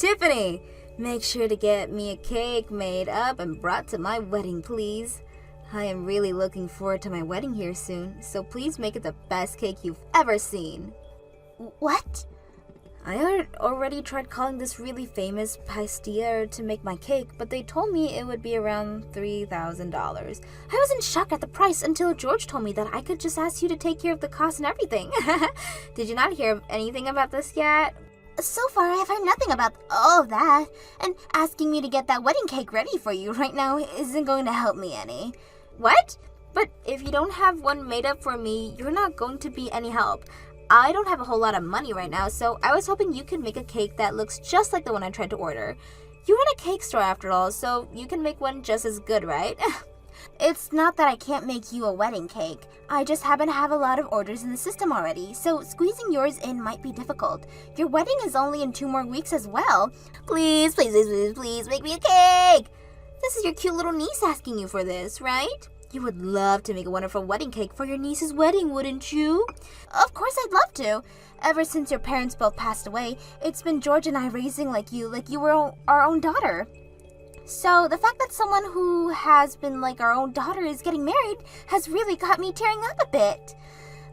Tiffany, make sure to get me a cake made up and brought to my wedding, please. I am really looking forward to my wedding here soon, so please make it the best cake you've ever seen. What? I already tried calling this really famous pastier to make my cake, but they told me it would be around $3,000. I was in shock at the price until George told me that I could just ask you to take care of the cost and everything. Did you not hear anything about this yet? So far, I've heard nothing about all of that, and asking me to get that wedding cake ready for you right now isn't going to help me any. What? But if you don't have one made up for me, you're not going to be any help. I don't have a whole lot of money right now, so I was hoping you could make a cake that looks just like the one I tried to order. You run a cake store after all, so you can make one just as good, right? It's not that I can't make you a wedding cake. I just happen to have a lot of orders in the system already, so squeezing yours in might be difficult. Your wedding is only in 2 more weeks as well. Please, please, please, please, please make me a cake! This is your cute little niece asking you for this, right? You would love to make a wonderful wedding cake for your niece's wedding, wouldn't you? Of course I'd love to. Ever since your parents both passed away, it's been George and I raising like you were our own daughter. So the fact that someone who has been like our own daughter is getting married has really got me tearing up a bit.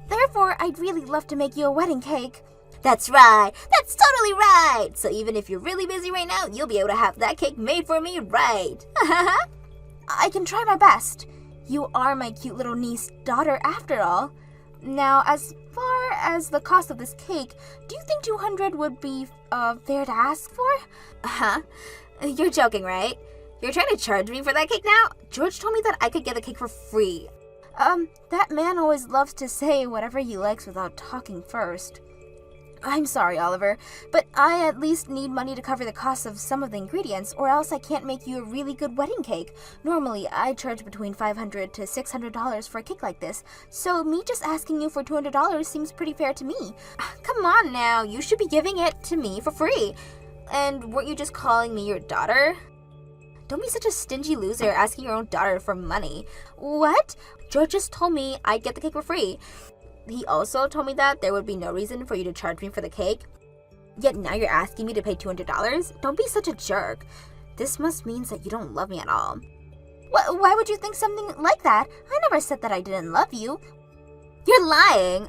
Therefore, I'd really love to make you a wedding cake. That's right. That's totally right. So even if you're really busy right now, you'll be able to have that cake made for me, right? I can try my best. You are my cute little niece daughter after all. Now, as far as the cost of this cake, do you think $200 would be fair to ask for? Huh? You're joking, right? You're trying to charge me for that cake now? George told me that I could get the cake for free. That man always loves to say whatever he likes without talking first. I'm sorry, Oliver, but I at least need money to cover the cost of some of the ingredients, or else I can't make you a really good wedding cake. Normally, I charge between $500 to $600 for a cake like this, so me just asking you for $200 seems pretty fair to me. Come on now, you should be giving it to me for free. And weren't you just calling me your daughter? Don't be such a stingy loser asking your own daughter for money. What? George just told me I'd get the cake for free. He also told me that there would be no reason for you to charge me for the cake. Yet now you're asking me to pay $200? Don't be such a jerk. This must mean that you don't love me at all. Why would you think something like that? I never said that I didn't love you. You're lying.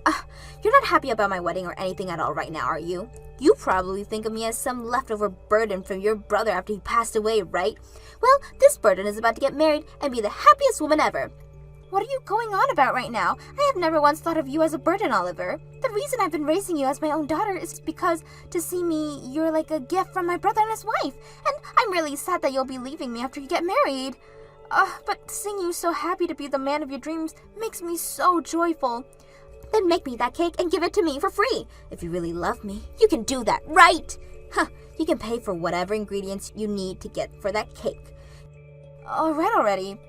You're not happy about my wedding or anything at all right now, are you? You probably think of me as some leftover burden from your brother after he passed away, right? Well, this burden is about to get married and be the happiest woman ever. What are you going on about right now? I have never once thought of you as a burden, Oliver. The reason I've been raising you as my own daughter is because to see me, you're like a gift from my brother and his wife. And I'm really sad that you'll be leaving me after you get married. But seeing you so happy to be the man of your dreams makes me so joyful. Then make me that cake and give it to me for free. If you really love me, you can do that, right? You can pay for whatever ingredients you need to get for that cake. All right already.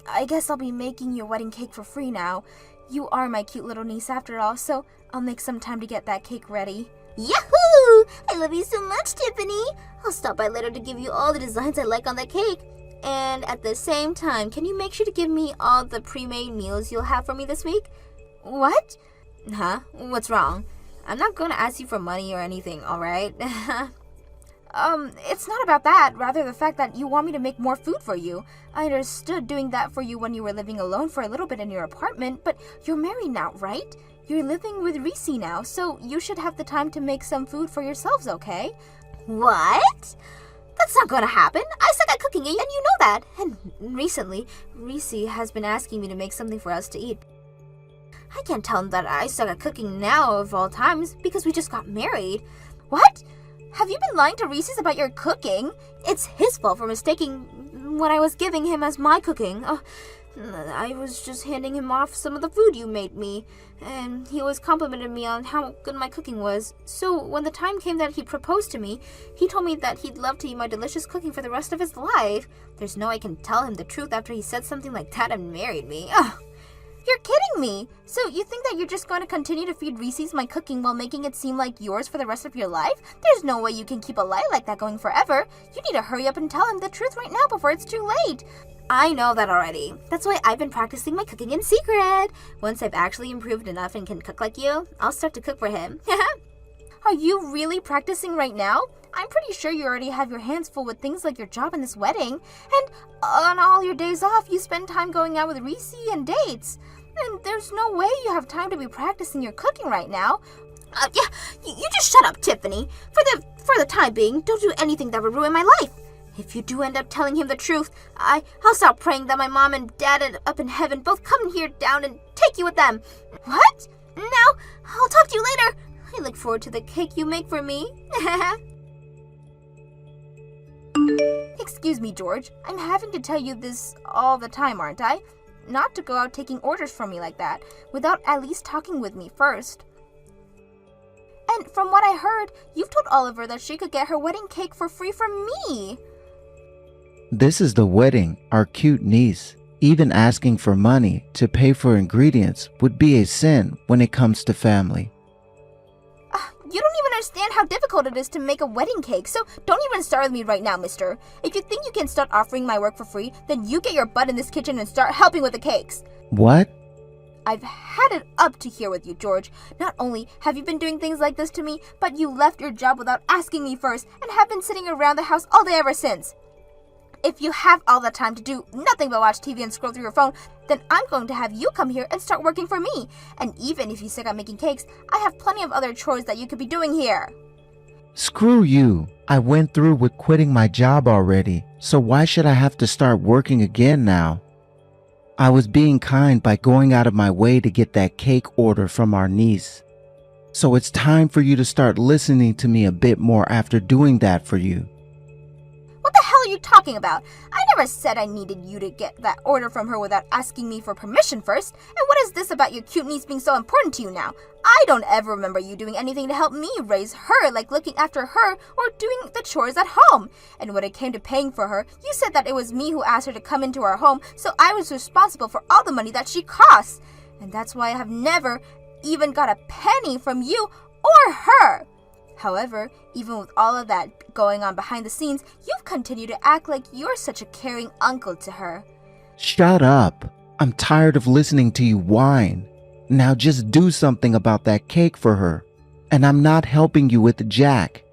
I guess I'll be making your wedding cake for free now. You are my cute little niece after all, so I'll make some time to get that cake ready. Yahoo! I love you so much, Tiffany. I'll stop by later to give you all the designs I like on that cake. And at the same time, can you make sure to give me all the pre-made meals you'll have for me this week? What? Huh? What's wrong? I'm not going to ask you for money or anything, alright? It's not about that. Rather the fact that you want me to make more food for you. I understood doing that for you when you were living alone for a little bit in your apartment, but you're married now, right? You're living with Reese now, so you should have the time to make some food for yourselves, okay? What? That's not gonna happen. I suck at cooking and you know that. And recently, Reese has been asking me to make something for us to eat. I can't tell him that I suck at cooking now of all times because we just got married. What? Have you been lying to Reese's about your cooking? It's his fault for mistaking what I was giving him as my cooking. I was just handing him off some of the food you made me, and he always complimented me on how good my cooking was. So when the time came that he proposed to me, he told me that he'd love to eat my delicious cooking for the rest of his life. There's no way I can tell him the truth after he said something like that and married me. You're kidding me! So you think that you're just going to continue to feed Reese's my cooking while making it seem like yours for the rest of your life? There's no way you can keep a lie like that going forever. You need to hurry up and tell him the truth right now before it's too late. I know that already. That's why I've been practicing my cooking in secret. Once I've actually improved enough and can cook like you, I'll start to cook for him. Are you really practicing right now? I'm pretty sure you already have your hands full with things like your job and this wedding. And on all your days off, you spend time going out with Reese and dates. And there's no way you have time to be practicing your cooking right now. Yeah, you just shut up, Tiffany. For the time being, don't do anything that would ruin my life. If you do end up telling him the truth, I'll start praying that my mom and dad up in heaven both come here down and take you with them. What? Now, I'll talk to you later. I look forward to the cake you make for me. Excuse me, George. I'm having to tell you this all the time, aren't I? Not to go out taking orders from me like that, without at least talking with me first. And from what I heard, you've told Oliver that she could get her wedding cake for free from me. This is the wedding, our cute niece. Even asking for money to pay for ingredients would be a sin when it comes to family. You don't even understand how difficult it is to make a wedding cake, so don't even start with me right now, mister. If you think you can start offering my work for free, then you get your butt in this kitchen and start helping with the cakes. What? I've had it up to here with you, George. Not only have you been doing things like this to me, but you left your job without asking me first and have been sitting around the house all day ever since. If you have all the time to do nothing but watch TV and scroll through your phone, then I'm going to have you come here and start working for me. And even if you suck at making cakes, I have plenty of other chores that you could be doing here. Screw you. I went through with quitting my job already, so why should I have to start working again now? I was being kind by going out of my way to get that cake order from our niece. So it's time for you to start listening to me a bit more after doing that for you. What the hell are you talking about? I never said I needed you to get that order from her without asking me for permission first. And what is this about your cute niece being so important to you now? I don't ever remember you doing anything to help me raise her, like looking after her or doing the chores at home. And when it came to paying for her, you said that it was me who asked her to come into our home, so I was responsible for all the money that she costs. And that's why I have never even got a penny from you or her. However, even with all of that going on behind the scenes, you've continued to act like you're such a caring uncle to her. Shut up. I'm tired of listening to you whine. Now just do something about that cake for her. And I'm not helping you with Jack.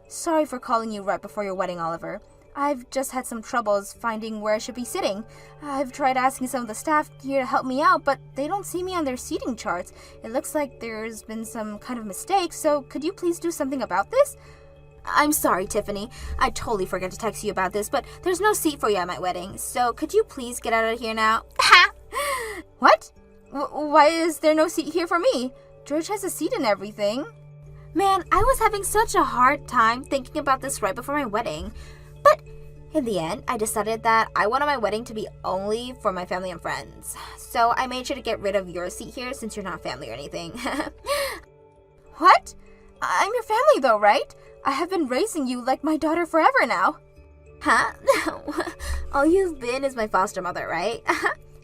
Sorry for calling you right before your wedding, Oliver. I've just had some troubles finding where I should be sitting. I've tried asking some of the staff here to help me out, but they don't see me on their seating charts. It looks like there's been some kind of mistake, so could you please do something about this? I'm sorry, Tiffany. I totally forgot to text you about this, but there's no seat for you at my wedding, so could you please get out of here now? What? Why is there no seat here for me? George has a seat and everything. Man, I was having such a hard time thinking about this right before my wedding. But in the end, I decided that I wanted my wedding to be only for my family and friends. So I made sure to get rid of your seat here since you're not family or anything. What? I'm your family though, right? I have been raising you like my daughter forever now. Huh? All you've been is my foster mother, right?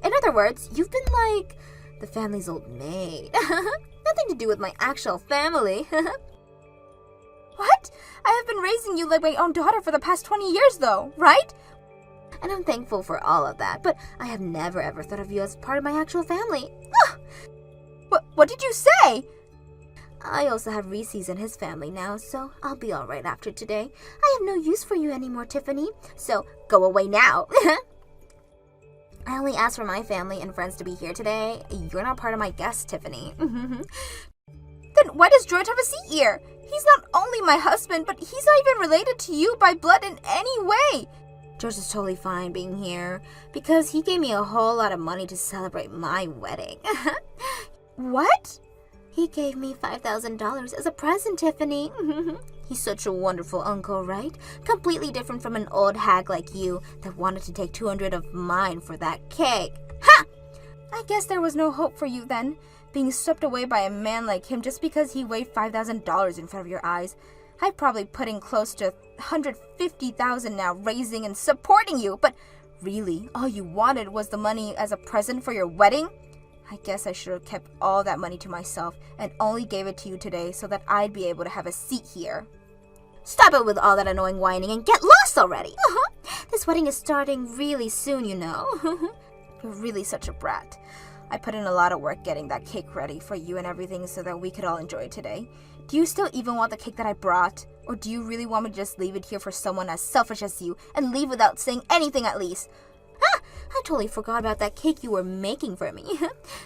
In other words, you've been like the family's old maid. Nothing to do with my actual family. What? I have been raising you like my own daughter for the past 20 years though, right? And I'm thankful for all of that, but I have never ever thought of you as part of my actual family. What did you say? I also have Reese's and his family now, so I'll be alright after today. I have no use for you anymore, Tiffany, so go away now. I only asked for my family and friends to be here today. You're not part of my guests, Tiffany. Then why does George have a seat here? He's not only my husband, but he's not even related to you by blood in any way. George is totally fine being here because he gave me a whole lot of money to celebrate my wedding. What? He gave me $5,000 as a present, Tiffany. He's such a wonderful uncle, right? Completely different from an old hag like you that wanted to take $200 of mine for that cake. Ha! I guess there was no hope for you then, being swept away by a man like him just because he waved $5,000 in front of your eyes. I've probably put in close to $150,000 now, raising and supporting you, but really, all you wanted was the money as a present for your wedding? I guess I should have kept all that money to myself and only gave it to you today so that I'd be able to have a seat here. Stop it with all that annoying whining and get lost already. This wedding is starting really soon, you know. You're really such a brat. I put in a lot of work getting that cake ready for you and everything so that we could all enjoy it today. Do you still even want the cake that I brought? Or do you really want me to just leave it here for someone as selfish as you and leave without saying anything at least? Ah, I totally forgot about that cake you were making for me.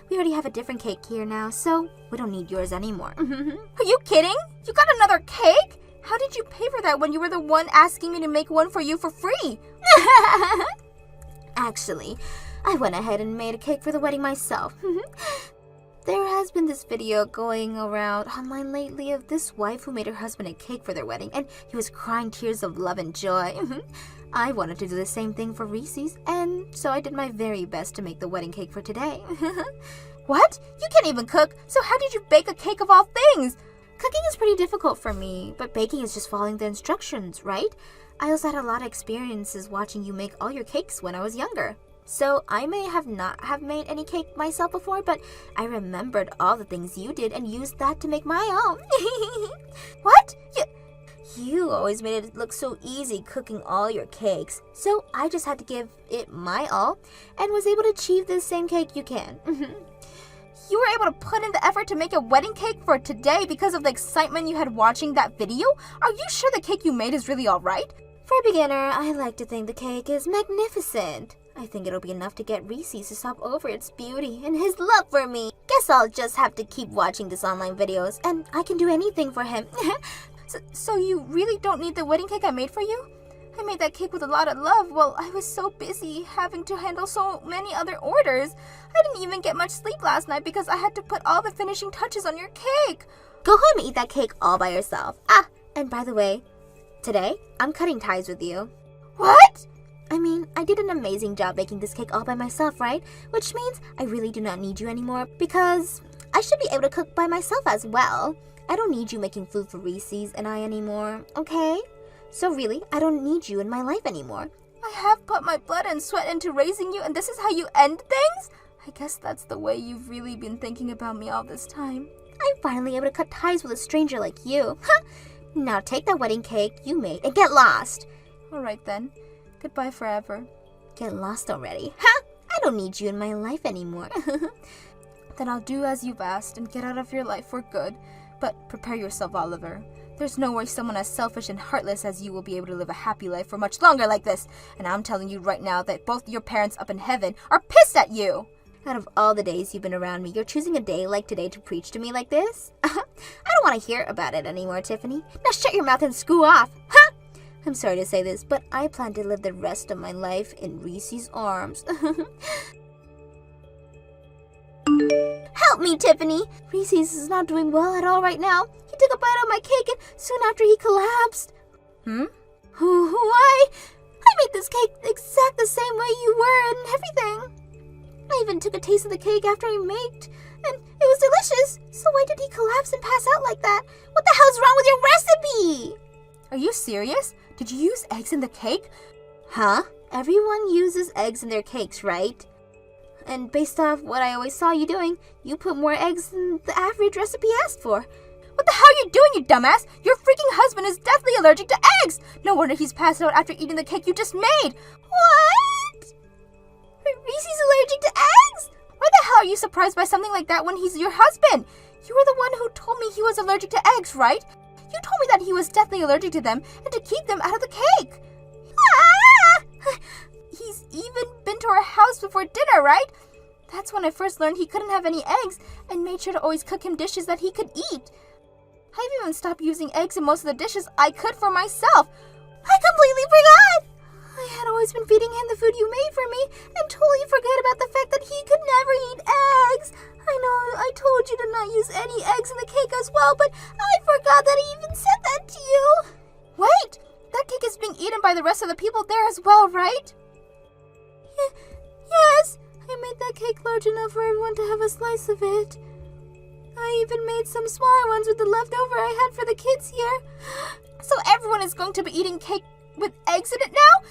We already have a different cake here now, so we don't need yours anymore. Are you kidding? You got another cake? How did you pay for that when you were the one asking me to make one for you for free? Actually, I went ahead and made a cake for the wedding myself. There has been this video going around online lately of this wife who made her husband a cake for their wedding, and he was crying tears of love and joy. I wanted to do the same thing for Reese's, and so I did my very best to make the wedding cake for today. What? You can't even cook, so how did you bake a cake of all things? Cooking is pretty difficult for me, but baking is just following the instructions, right? I also had a lot of experiences watching you make all your cakes when I was younger. So I may have not have made any cake myself before, but I remembered all the things you did and used that to make my own. What? You always made it look so easy cooking all your cakes, so I just had to give it my all and was able to achieve the same cake you can. You were able to put in the effort to make a wedding cake for today because of the excitement you had watching that video? Are you sure the cake you made is really alright? For a beginner, I like to think the cake is magnificent. I think it'll be enough to get Reese's to stop over its beauty and his love for me. Guess I'll just have to keep watching these online videos, and I can do anything for him. So you really don't need the wedding cake I made for you? I made that cake with a lot of love while I was so busy having to handle so many other orders. I didn't even get much sleep last night because I had to put all the finishing touches on your cake. Go home and eat that cake all by yourself. Ah, and by the way, today, I'm cutting ties with you. What? I mean, I did an amazing job making this cake all by myself, right? Which means I really do not need you anymore because I should be able to cook by myself as well. I don't need you making food for Reese's and I anymore, okay? So really, I don't need you in my life anymore. I have put my blood and sweat into raising you, and this is how you end things? I guess that's the way you've really been thinking about me all this time. I'm finally able to cut ties with a stranger like you. Now take that wedding cake you made and get lost. Alright then. Goodbye forever. Get lost already. I don't need you in my life anymore. Then I'll do as you've asked and get out of your life for good. But prepare yourself, Oliver. There's no way someone as selfish and heartless as you will be able to live a happy life for much longer like this. And I'm telling you right now that both your parents up in heaven are pissed at you. Out of all the days you've been around me, you're choosing a day like today to preach to me like this? I don't want to hear about it anymore, Tiffany. Now shut your mouth and screw off. I'm sorry to say this, but I plan to live the rest of my life in Reese's arms. Help me, Tiffany! Reese's is not doing well at all right now. He took a bite of my cake and soon after he collapsed. Why? I made this cake exact the same way you were and everything. I even took a taste of the cake after I made, and it was delicious. So why did he collapse and pass out like that? What the hell's wrong with your recipe? Are you serious? Did you use eggs in the cake? Huh? Everyone uses eggs in their cakes, right? And based off what I always saw you doing, you put more eggs than the average recipe asked for. What the hell are you doing, you dumbass? Your freaking husband is deathly allergic to eggs! No wonder he's passed out after eating the cake you just made! What? Reese's allergic to eggs? Why the hell are you surprised by something like that when he's your husband? You were the one who told me he was allergic to eggs, right? You told me that he was deathly allergic to them and to keep them out of the cake. Ah! He's even been to our house before dinner, right? That's when I first learned he couldn't have any eggs and made sure to always cook him dishes that he could eat. I've even stopped using eggs in most of the dishes I could for myself. I completely forgot! I had always been feeding him the food you made for me and totally forgot about the fact that he could never eat eggs. I know I told you to not use any eggs in the cake as well, but I forgot that I even said that to you. Wait! That cake is being eaten by the rest of the people there as well, right? Yes! I made that cake large enough for everyone to have a slice of it. I even made some smaller ones with the leftover I had for the kids here. So everyone is going to be eating cake with eggs in it now?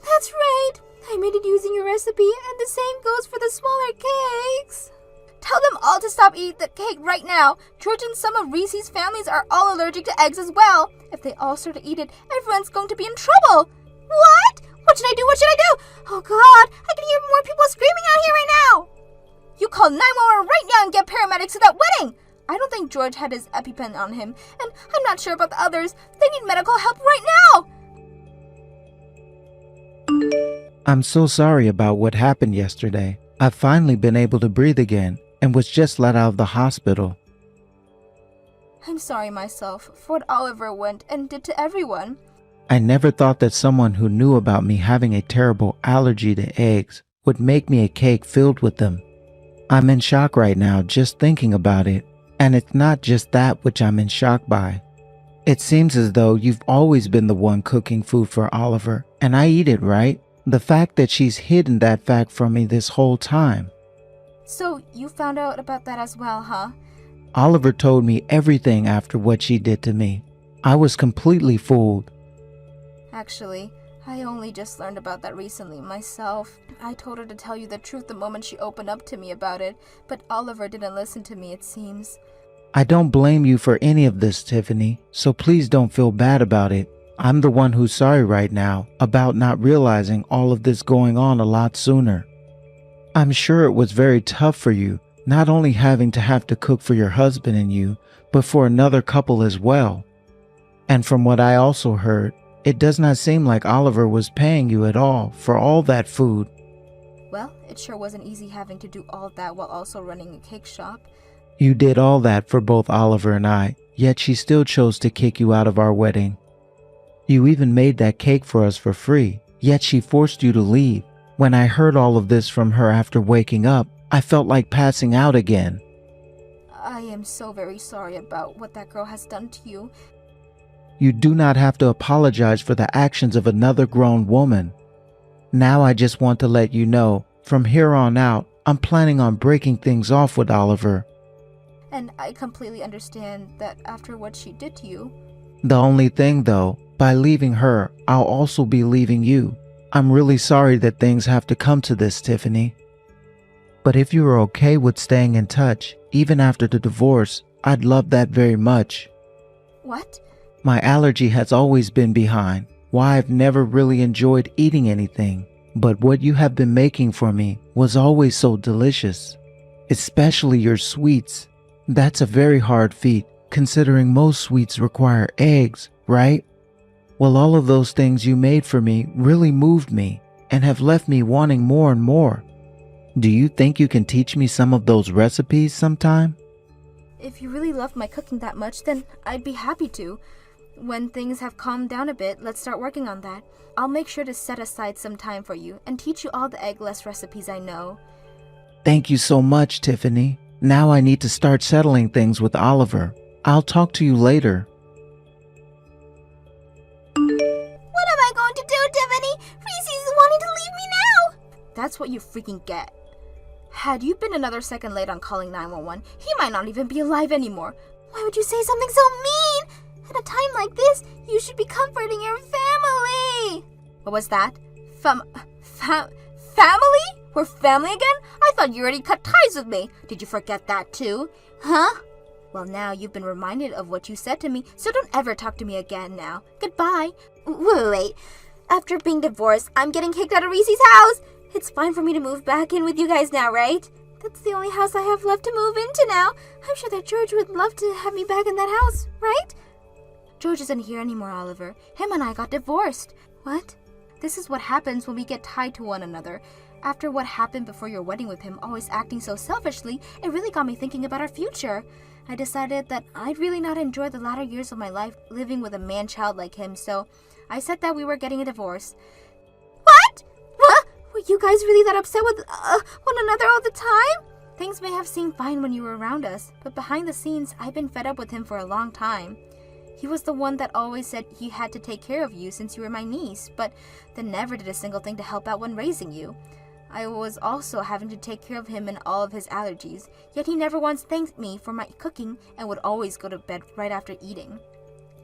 That's right. I made it using your recipe, and the same goes for the smaller cakes. Tell them all to stop eating the cake right now. George and some of Reese's families are all allergic to eggs as well. If they all start to eat it, everyone's going to be in trouble. What? What should I do? What should I do? Oh God, I can hear more people screaming out here right now. You call 911 right now and get paramedics to that wedding! I don't think George had his EpiPen on him, and I'm not sure about the others. They need medical help right now! I'm so sorry about what happened yesterday. I've finally been able to breathe again and was just let out of the hospital. I'm sorry myself for what Oliver went and did to everyone. I never thought that someone who knew about me having a terrible allergy to eggs would make me a cake filled with them. I'm in shock right now just thinking about it, and it's not just that which I'm in shock by. It seems as though you've always been the one cooking food for Oliver, and I eat it, right? The fact that she's hidden that fact from me this whole time. So you found out about that as well, huh? Oliver told me everything after what she did to me. I was completely fooled. Actually, I only just learned about that recently myself. I told her to tell you the truth the moment she opened up to me about it, but Oliver didn't listen to me, it seems. I don't blame you for any of this, Tiffany, so please don't feel bad about it. I'm the one who's sorry right now about not realizing all of this going on a lot sooner. I'm sure it was very tough for you, not only having to have to cook for your husband and you, but for another couple as well. And from what I also heard, it does not seem like Oliver was paying you at all for all that food. Well, it sure wasn't easy having to do all that while also running a cake shop. You did all that for both Oliver and I, yet she still chose to kick you out of our wedding. You even made that cake for us for free, yet she forced you to leave. When I heard all of this from her after waking up, I felt like passing out again. I am so very sorry about what that girl has done to you. You do not have to apologize for the actions of another grown woman. Now I just want to let you know, from here on out, I'm planning on breaking things off with Oliver. And I completely understand that after what she did to you. The only thing though, by leaving her, I'll also be leaving you. I'm really sorry that things have to come to this, Tiffany. But if you are okay with staying in touch, even after the divorce, I'd love that very much. What? My allergy has always been behind why I've never really enjoyed eating anything, but what you have been making for me was always so delicious, especially your sweets. That's a very hard feat, considering most sweets require eggs, right? Well, all of those things you made for me really moved me and have left me wanting more and more. Do you think you can teach me some of those recipes sometime? If you really loved my cooking that much, then I'd be happy to. When things have calmed down a bit, let's start working on that. I'll make sure to set aside some time for you and teach you all the eggless recipes I know. Thank you so much, Tiffany. Now I need to start settling things with Oliver. I'll talk to you later. What am I going to do, Tiffany? Reese's wanting to leave me now! That's what you freaking get. Had you been another second late on calling 911, he might not even be alive anymore. Why would you say something so mean? At a time like this, you should be comforting your family. What was that? Family? We're family again? I thought you already cut ties with me. Did you forget that too? Huh? Well, now you've been reminded of what you said to me, so don't ever talk to me again now. Goodbye. Wait. After being divorced, I'm getting kicked out of Reese's house. It's fine for me to move back in with you guys now, right? That's the only house I have left to move into now. I'm sure that George would love to have me back in that house, right? George isn't here anymore, Oliver. Him and I got divorced. What? This is what happens when we get tied to one another. After what happened before your wedding with him, always acting so selfishly, it really got me thinking about our future. I decided that I'd really not enjoy the latter years of my life living with a man-child like him, so I said that we were getting a divorce. What? What? Were you guys really that upset with one another all the time? Things may have seemed fine when you were around us, but behind the scenes, I've been fed up with him for a long time. He was the one that always said he had to take care of you since you were my niece, but then never did a single thing to help out when raising you. I was also having to take care of him and all of his allergies, yet he never once thanked me for my cooking and would always go to bed right after eating.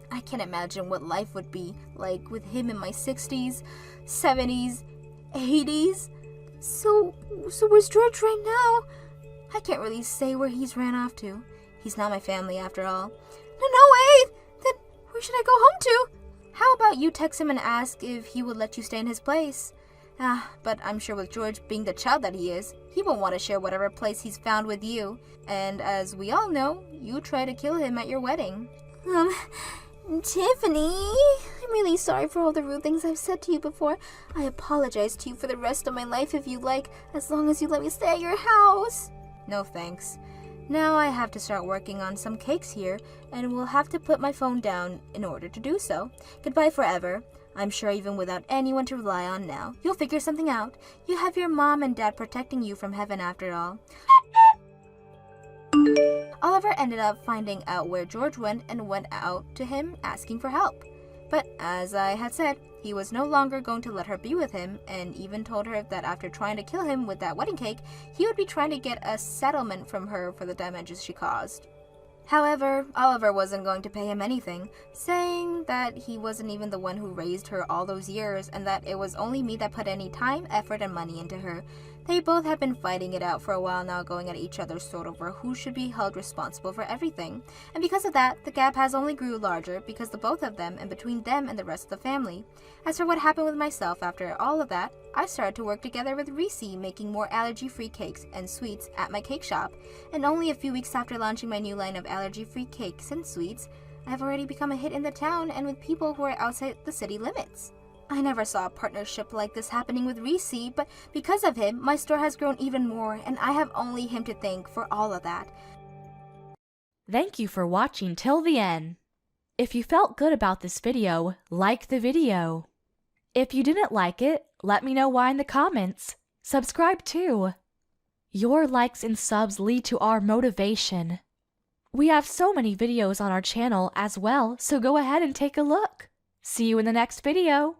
I can't imagine what life would be like with him in my 60s, 70s, 80s. So where's George right now? I can't really say where he's ran off to. He's not my family after all. No, wait! Then where should I go home to? How about you text him and ask if he would let you stay in his place? But I'm sure with George being the child that he is, he won't want to share whatever place he's found with you. And as we all know, you tried to kill him at your wedding. Tiffany, I'm really sorry for all the rude things I've said to you before. I apologize to you for the rest of my life if you like, as long as you let me stay at your house. No thanks. Now I have to start working on some cakes here, and will have to put my phone down in order to do so. Goodbye forever. I'm sure even without anyone to rely on now, you'll figure something out. You have your mom and dad protecting you from heaven after all. Oliver ended up finding out where George went and went out to him asking for help. But as I had said, he was no longer going to let her be with him, and even told her that after trying to kill him with that wedding cake, he would be trying to get a settlement from her for the damages she caused. However, Oliver wasn't going to pay him anything, saying that he wasn't even the one who raised her all those years and that it was only me that put any time, effort, and money into her. They both had been fighting it out for a while now, going at each other's throat over who should be held responsible for everything. And because of that, the gap has only grew larger because the both of them and between them and the rest of the family. As for what happened with myself after all of that, I started to work together with Reese, making more allergy-free cakes and sweets at my cake shop. And only a few weeks after launching my new line of allergy-free cakes and sweets, I've already become a hit in the town and with people who are outside the city limits. I never saw a partnership like this happening with Reese, but because of him, my store has grown even more, and I have only him to thank for all of that. Thank you for watching till the end. If you felt good about this video, like the video. If you didn't like it, let me know why in the comments. Subscribe too. Your likes and subs lead to our motivation. We have so many videos on our channel as well, so go ahead and take a look. See you in the next video.